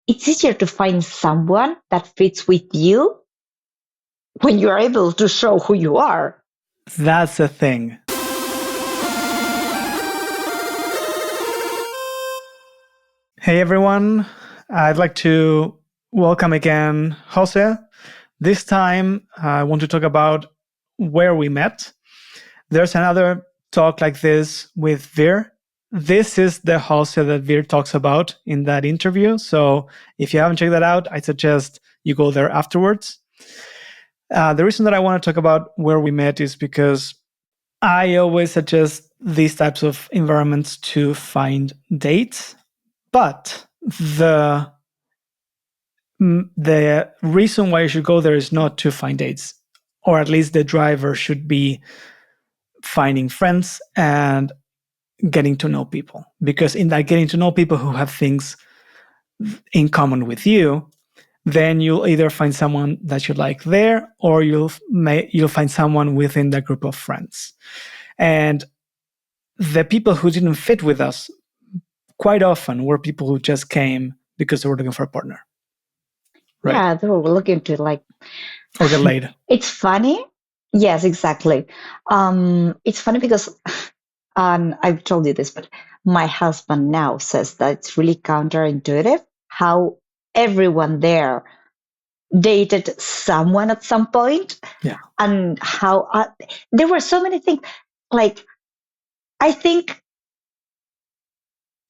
it's easier to find someone that fits with you when you're able to show who you are. That's the thing. Hey everyone, I'd like to welcome again Jose. This time I want to talk about where we met. There's another talk like this with Vir. This is the Jose that Vir talks about in that interview. So if you haven't checked that out, I suggest you go there afterwards. The reason that I want to talk about where we met is because I always suggest these types of environments to find dates, but the reason why you should go there is not to find dates, or at least the driver should be finding friends and getting to know people. Because in that getting to know people who have things in common with you, then you'll either find someone that you like there, or you'll find someone within that group of friends. And the people who didn't fit with us quite often were people who just came because they were looking for a partner. Right? Yeah, they were looking to or get laid. It's funny. Yes, exactly. It's funny because, I've told you this, but my husband now says that it's really counterintuitive how everyone there dated someone at some point. Yeah. And how there were so many things. Like, I think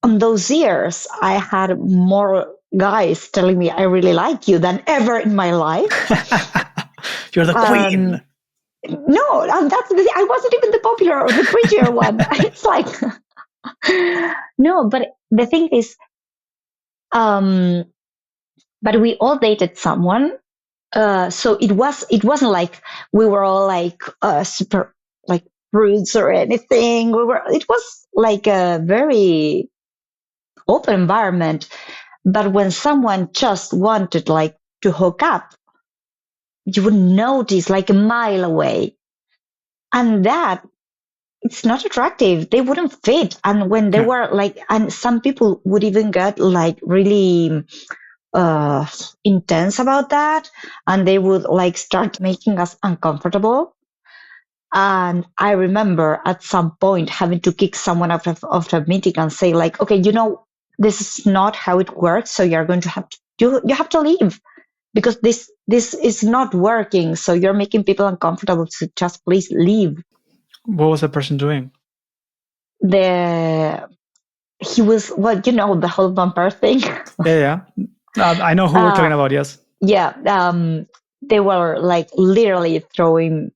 on those years, I had more guys telling me I really like you than ever in my life. You're the queen. No, that's the thing. I wasn't even the popular or the prettier one. It's like, no, but the thing is, but we all dated someone. So it wasn't like we were all like super like prudes or anything. It was like a very open environment. But when someone just wanted like to hook up, you would notice like a mile away. And that, it's not attractive. They wouldn't fit. And when they were like, and some people would even get like really intense about that. And they would like start making us uncomfortable. And I remember at some point having to kick someone out of a meeting and say like, okay, this is not how it works. So you're going to have to, you have to leave. Because this is not working, so you're making people uncomfortable. So just please leave. What was the person doing? He was the whole bumper thing. Yeah. I know who we're talking about. Yes. Yeah. They were like literally throwing.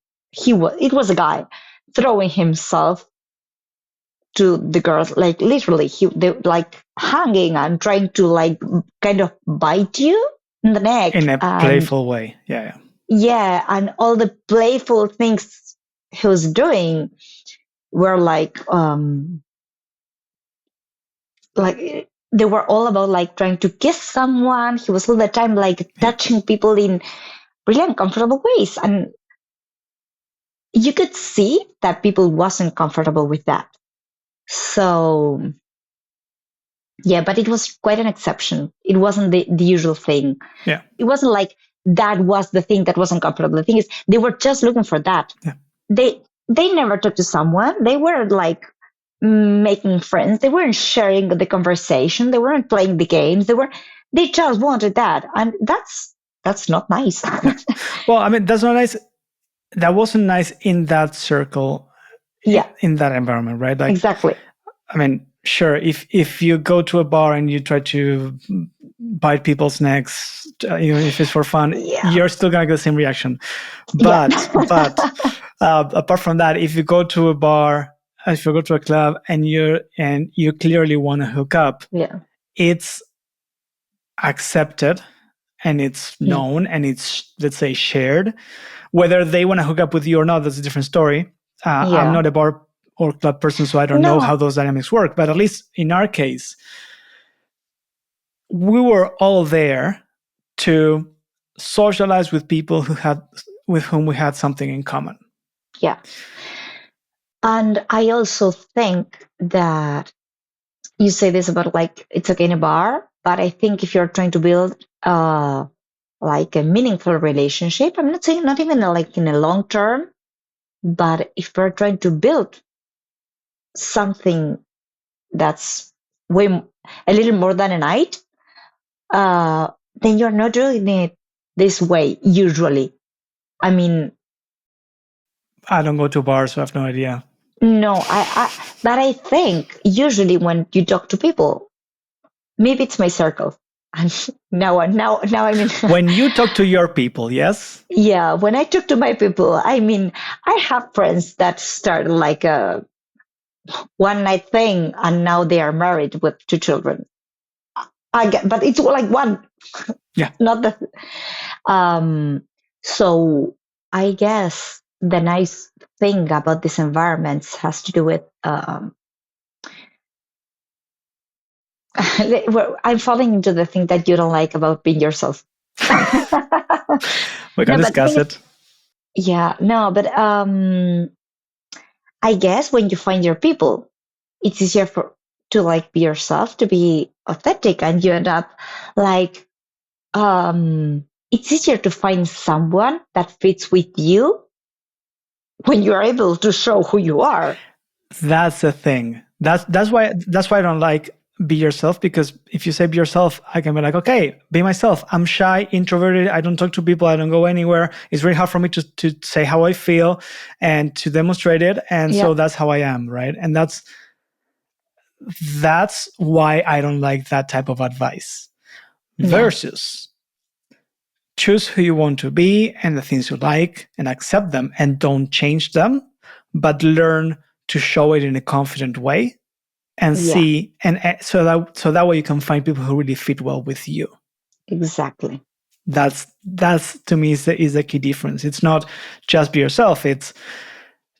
It was a guy throwing himself to the girls, like literally. They like hanging and trying to like kind of bite you in the neck in a playful way. Yeah, and all the playful things he was doing were like they were all about like trying to kiss someone. He was all the time like touching people in really uncomfortable ways, and you could see that people wasn't comfortable with that. So yeah, but it was quite an exception. It wasn't the usual thing. Yeah. It wasn't like that was the thing that was uncomfortable. The thing is, they were just looking for that. Yeah. They never talked to someone. They weren't like making friends. They weren't sharing the conversation. They weren't playing the games. They just wanted that. And that's not nice. Well, I mean, that's not nice. That wasn't nice in that circle. Yeah. In that environment, right? Like, exactly. I mean, sure, if you go to a bar and you try to bite people's necks, even if it's for fun, you're still gonna get the same reaction. But apart from that, if you go to a bar, if you go to a club and you clearly want to hook up, it's accepted and it's known and it's, let's say, shared. Whether they want to hook up with you or not, that's a different story. I'm not a bar or club person, so I don't know how those dynamics work. But at least in our case, we were all there to socialize with people with whom we had something in common. Yeah. And I also think that you say this about like, it's okay in a bar. But I think if you're trying to build like a meaningful relationship, I'm not saying not even like in a long term, but if we're trying to build something that's a little more than a night, then you're not doing it this way usually. I mean, I don't go to bars, so I have no idea. no, but I think usually when you talk to people, maybe it's my circle. And now I mean, When you talk to your people, yes? yeah, when I talk to my people, I mean, I have friends that started like a one night thing and now they are married with 2 children. But it's like one, Yeah. not the. So I guess the nice thing about these environments has to do with. I'm falling into the thing that you don't like about being yourself. We can discuss it. Yeah, no, but I guess when you find your people, it's easier to like be yourself, to be authentic, and you end up like it's easier to find someone that fits with you when you are able to show who you are. That's the thing. That's why I don't like be yourself, because if you say be yourself, I can be like, okay, be myself. I'm shy, introverted. I don't talk to people. I don't go anywhere. It's very hard for me to say how I feel and to demonstrate it. And so that's how I am, right? And that's why I don't like that type of advice. Versus choose who you want to be and the things you like and accept them and don't change them, but learn to show it in a confident way and see, and so that way you can find people who really fit well with you. Exactly. That's to me is the key difference. It's not just be yourself. It's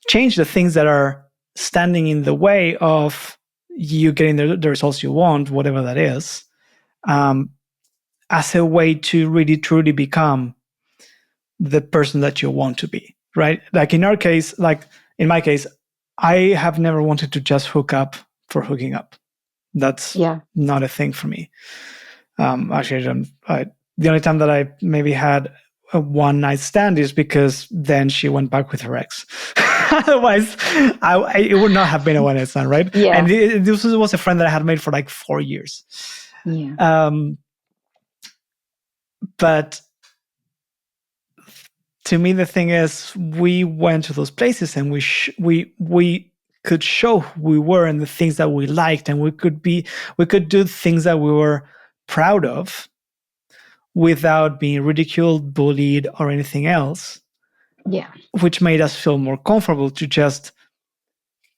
change the things that are standing in the way of you getting the results you want, whatever that is, as a way to really truly become the person that you want to be, right? Like in our case, like in my case, I have never wanted to just hook up for hooking up. That's not a thing for me. Actually, the only time that I maybe had a one night stand is because then she went back with her ex. Otherwise, it would not have been a one night stand, right? Yeah. And this was a friend that I had made for like 4 years. Yeah. But to me, the thing is, we went to those places and we could show who we were and the things that we liked, and we could do things that we were proud of without being ridiculed, bullied, or anything else. Yeah. Which made us feel more comfortable to just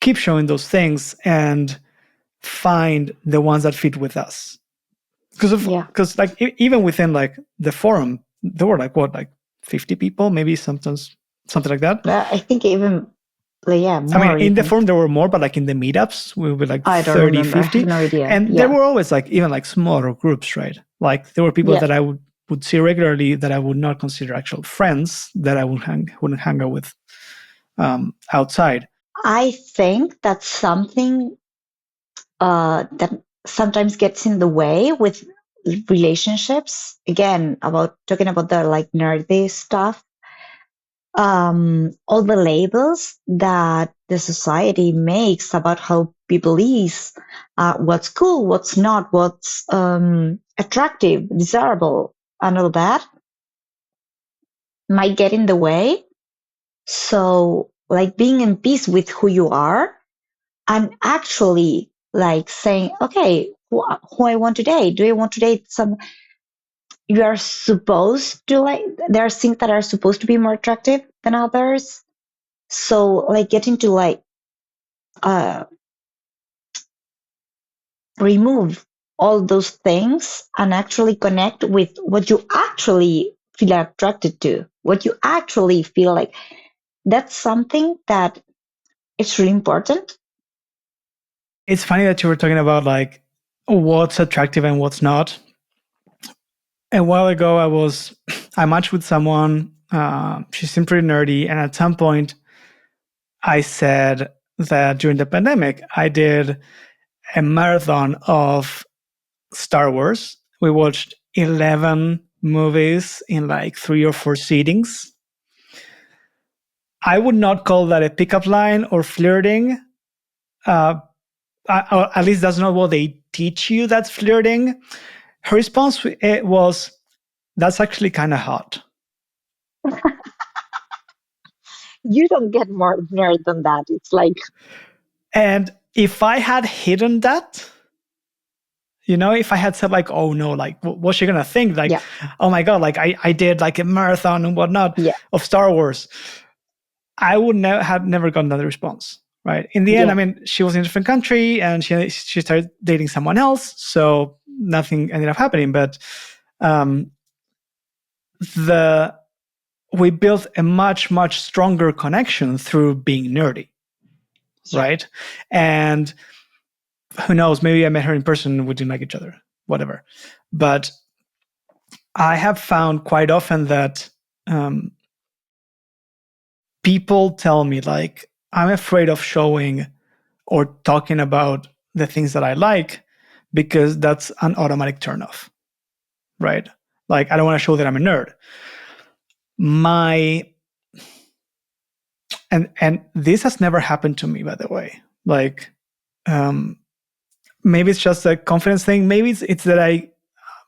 keep showing those things and find the ones that fit with us. Because like even within like the forum, there were like 50 people, maybe sometimes something like that. I think even more. I mean, in the forum there were more, but like in the meetups we were like 30, 50. I have no idea. And there were always like even like smaller groups, right? Like there were people that I would see regularly that I would not consider actual friends, that I wouldn't hang out with outside. I think that's something that sometimes gets in the way with relationships. Again, talking about the like nerdy stuff. All the labels that the society makes about how people is, what's cool, what's not, what's attractive, desirable, and all that might get in the way. So, like being in peace with who you are and actually like saying, okay, who I want to date? Do I want to date some? You are supposed to like, there are things that are supposed to be more attractive than others. So like getting to like remove all those things and actually connect with what you actually feel attracted to, what you actually feel like. That's something that it's really important. It's funny that you were talking about like what's attractive and what's not. A while ago, I matched with someone. She seemed pretty nerdy, and at some point, I said that during the pandemic, I did a marathon of Star Wars. We watched 11 movies in like 3 or 4 sittings. I would not call that a pickup line or flirting. Or at least that's not what they teach you. That's flirting. Her response was, "That's actually kind of hot." You don't get more nerd than that. It's like, And if I had hidden that, if I had said like, "Oh no, like what's she gonna think?" Like, "Oh my god, like I did like a marathon and whatnot of Star Wars," I would have never gotten that response. Right. In the end, I mean, she was in a different country and she started dating someone else, so nothing ended up happening. But we built a much, much stronger connection through being nerdy. Right. And who knows, maybe I met her in person and we didn't like each other, whatever. But I have found quite often that people tell me, like, I'm afraid of showing or talking about the things that I like because that's an automatic turnoff, right? Like, I don't want to show that I'm a nerd. And this has never happened to me, by the way. Like, maybe it's just a confidence thing. Maybe it's that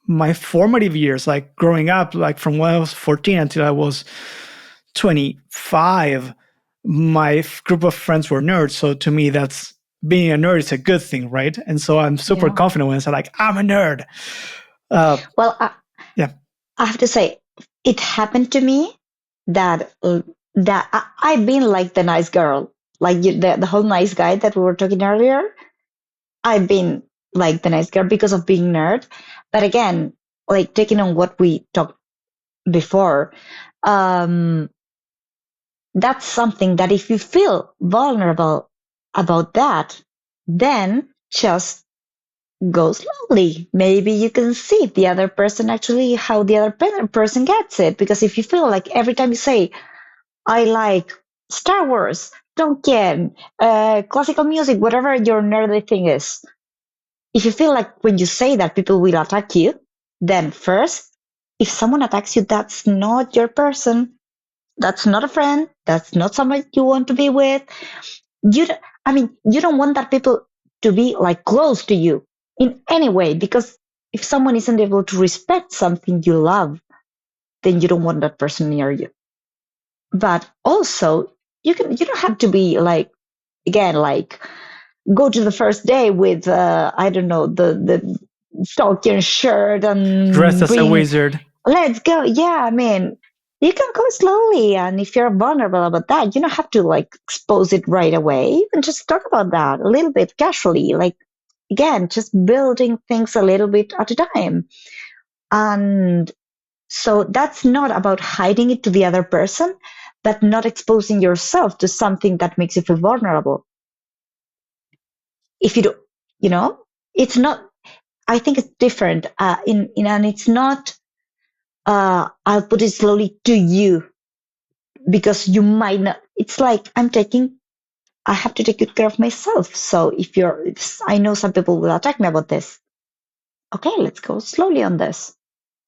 my formative years, like growing up, like from when I was 14 until I was 25, my group of friends were nerds. So to me, that's being a nerd is a good thing, right? And so I'm super confident when I say like, I'm a nerd. Well, I have to say, it happened to me that I've been like the nice girl, like the whole nice guy that we were talking earlier. I've been like the nice girl because of being nerd. But again, like taking on what we talked before, that's something that if you feel vulnerable about that, then just go slowly. Maybe you can see the other person actually how the other person gets it. Because if you feel like every time you say, I like Star Wars, Tolkien, classical music, whatever your nerdy thing is, if you feel like when you say that people will attack you, then first, if someone attacks you, that's not your person. That's not a friend. That's not someone you want to be with. You don't want that people to be like close to you in any way, because if someone isn't able to respect something you love, then you don't want that person near you. But also, you don't have to be like, again, like go to the first day with I don't know, the Tolkien shirt and dressed as a wizard. Let's go. Yeah, I mean, you can go slowly, and if you're vulnerable about that, you don't have to like expose it right away. You can just talk about that a little bit casually, like again, just building things a little bit at a time. And so that's not about hiding it to the other person, but not exposing yourself to something that makes you feel vulnerable. If you do, it's not. I think it's different. And it's not. I'll put it slowly to you because you might not. It's like I have to take good care of myself. So I know some people will attack me about this. Okay, let's go slowly on this,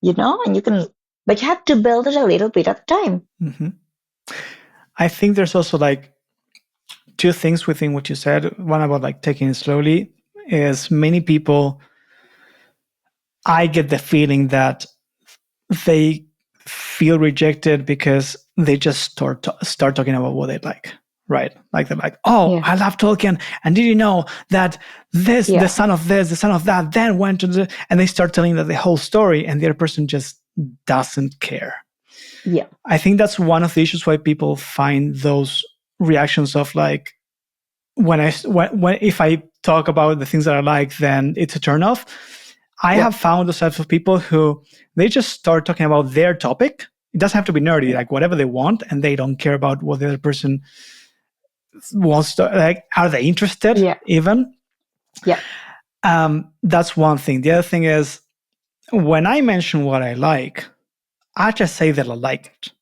and but you have to build it a little bit at a time. Mm-hmm. I think there's also like two things within what you said. One about like taking it slowly is many people, I get the feeling that they feel rejected because they just start talking about what they like, right? Like they're like, oh, I love Tolkien, and did you know that this, the son of this, the son of that, then went to and they start telling that the whole story, and the other person just doesn't care. Yeah, I think that's one of the issues why people find those reactions of like, when if I talk about the things that I like, then it's a turnoff. I have found those types of people who they just start talking about their topic. It doesn't have to be nerdy, like whatever they want, and they don't care about what the other person wants to, like, are they interested even? Yeah. That's one thing. The other thing is, when I mention what I like, I just say that I like it.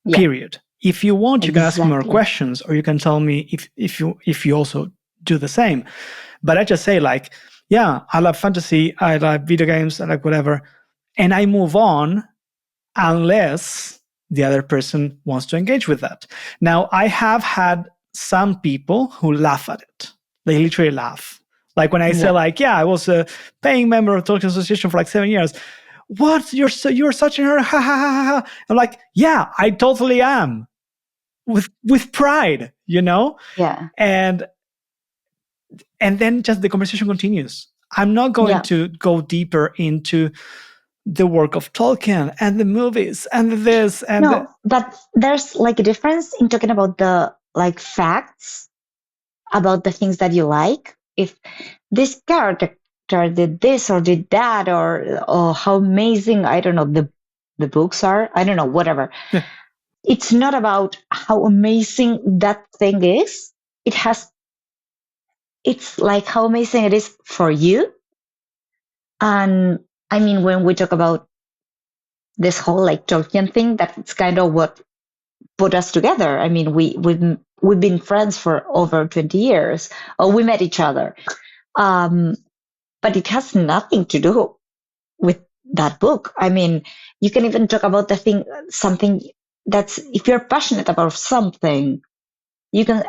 Yeah. Period. If you want, you can ask me more questions, or you can tell me if you also do the same. But I just say, like, yeah, I love fantasy, I like video games, I like whatever, and I move on unless the other person wants to engage with that. Now, I have had some people who laugh at it. They literally laugh. Like when I say, Yeah. like, yeah, I was a paying member of Tolkien Association for like 7 years. What? You're such a nerd. Ha ha ha ha. I'm like, yeah, I totally am. With pride, Yeah. and then just the conversation continues. I'm not going Yeah. to go deeper into the work of Tolkien and the movies and this and No, but there's like a difference in talking about the like facts about the things that you like. If this character did this or did that, or how amazing, I don't know, the books are, I don't know, whatever. Yeah. It's not about how amazing that thing is. It's like how amazing it is for you. And I mean, when we talk about this whole like Tolkien thing, that's kind of what put us together. I mean, we've been friends for over 20 years, or we met each other. But it has nothing to do with that book. I mean, you can even talk about something that's, if you're passionate about something, you can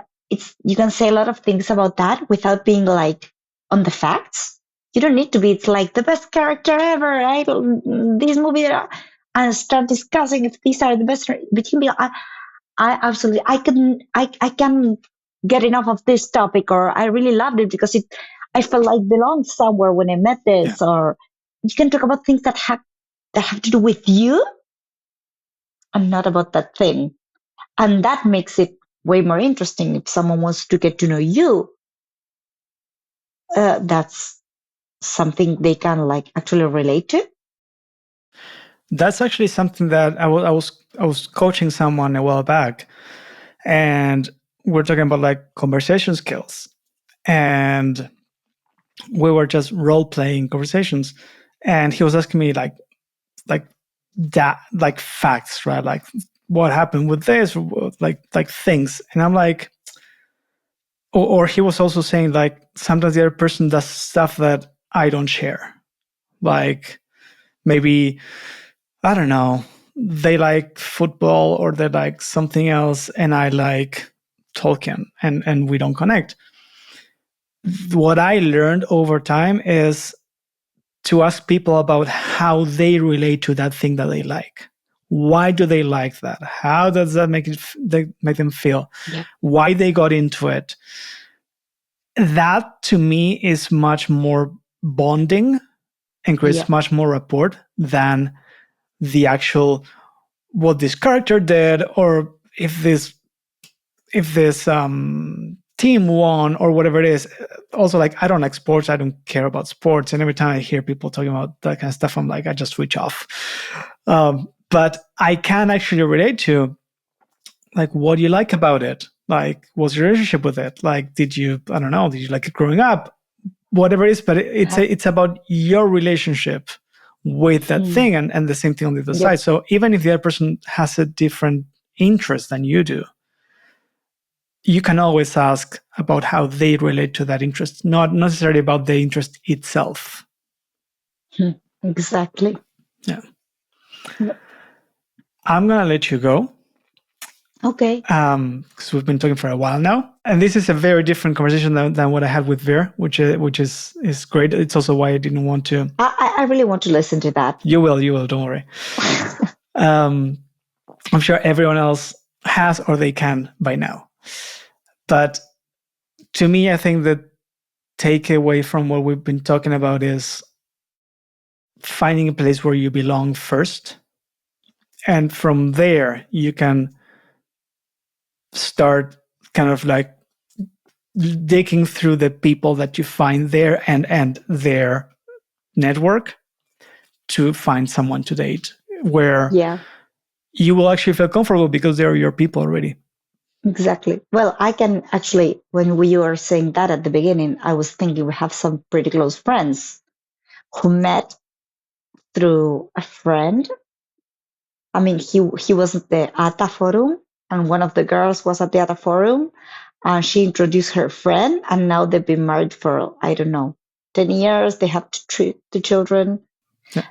you can say a lot of things about that without being like on the facts. You don't need to be, it's like the best character ever, right? This movie, and start discussing if these are the best. But you can be, I absolutely, I can get enough of this topic, or I really loved it because I felt like belonged somewhere when I met this. Yeah. Or you can talk about things that have to do with you and not about that thing. And that makes it way more interesting. If someone wants to get to know you, that's something they can like actually relate to. That's actually something that I was coaching someone a while back, and we're talking about like conversation skills, and we were just role playing conversations, and he was asking me like that, like facts, right? Like what happened with this, like things, and I'm like, or he was also saying like sometimes the other person does stuff that I don't share, like maybe, I don't know, they like football or they like something else and I like Tolkien, and we don't connect. What I learned over time is to ask people about how they relate to that thing that they like. Why do they like that? How does that make them feel? Yeah. Why they got into it? That to me is much more bonding and creates much more rapport than the actual what this character did, or if this team won or whatever it is. Also, like, I don't like sports, I don't care about sports, and every time I hear people talking about that kind of stuff, I'm like, I just switch off. But I can actually relate to, like, what do you like about it? Like, what's your relationship with it? Like, did you like it growing up? Whatever it is, but it's about your relationship with that thing, and the same thing on the other side. So even if the other person has a different interest than you do, you can always ask about how they relate to that interest, not necessarily about the interest itself. Exactly. Yeah. I'm going to let you go. Okay. Because we've been talking for a while now. And this is a very different conversation than what I had with Ver, which is great. It's also why I didn't want to. I really want to listen to that. You will, don't worry. I'm sure everyone else has or they can by now. But to me, I think the takeaway from what we've been talking about is finding a place where you belong first. And from there, you can start kind of like digging through the people that you find there and their network to find someone to date where you will actually feel comfortable because they're your people already. Exactly. Well, I can actually, when we were saying that at the beginning, I was thinking we have some pretty close friends who met through a friend. I mean, he was at the ATA forum, and one of the girls was at the ATA forum, and she introduced her friend, and now they've been married for, I don't know, 10 years, they have to treat the children. Yeah.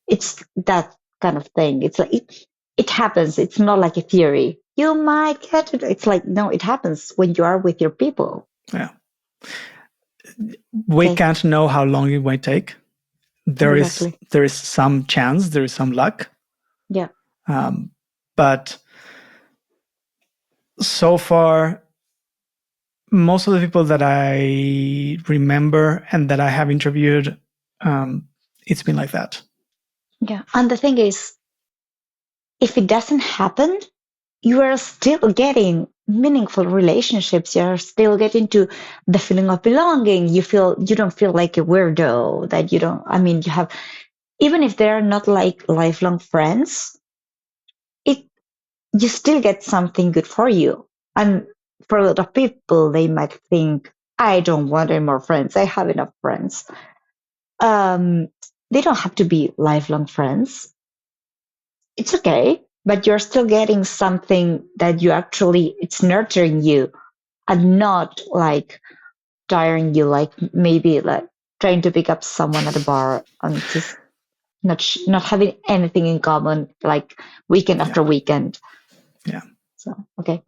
It's that kind of thing. It's like it happens. It's not like a theory. You might get it. It's like, no, it happens when you are with your people. Yeah. We can't know how long it might take. There is some chance, there is some luck. Yeah. But so far, most of the people that I remember and that I have interviewed, it's been like that. Yeah. And the thing is, if it doesn't happen, you are still getting meaningful relationships. You are still getting to the feeling of belonging. You don't feel like a weirdo, that you have, even if they're not like lifelong friends, you still get something good for you. And for a lot of people, they might think, I don't want any more friends. I have enough friends. They don't have to be lifelong friends. It's okay, but you're still getting something that it's nurturing you and not like tiring you, like maybe like trying to pick up someone at a bar and just not having anything in common, like weekend after weekend. Yeah. So, okay.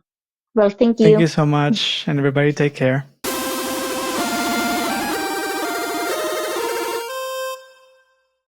Well, thank you. Thank you so much, and everybody take care.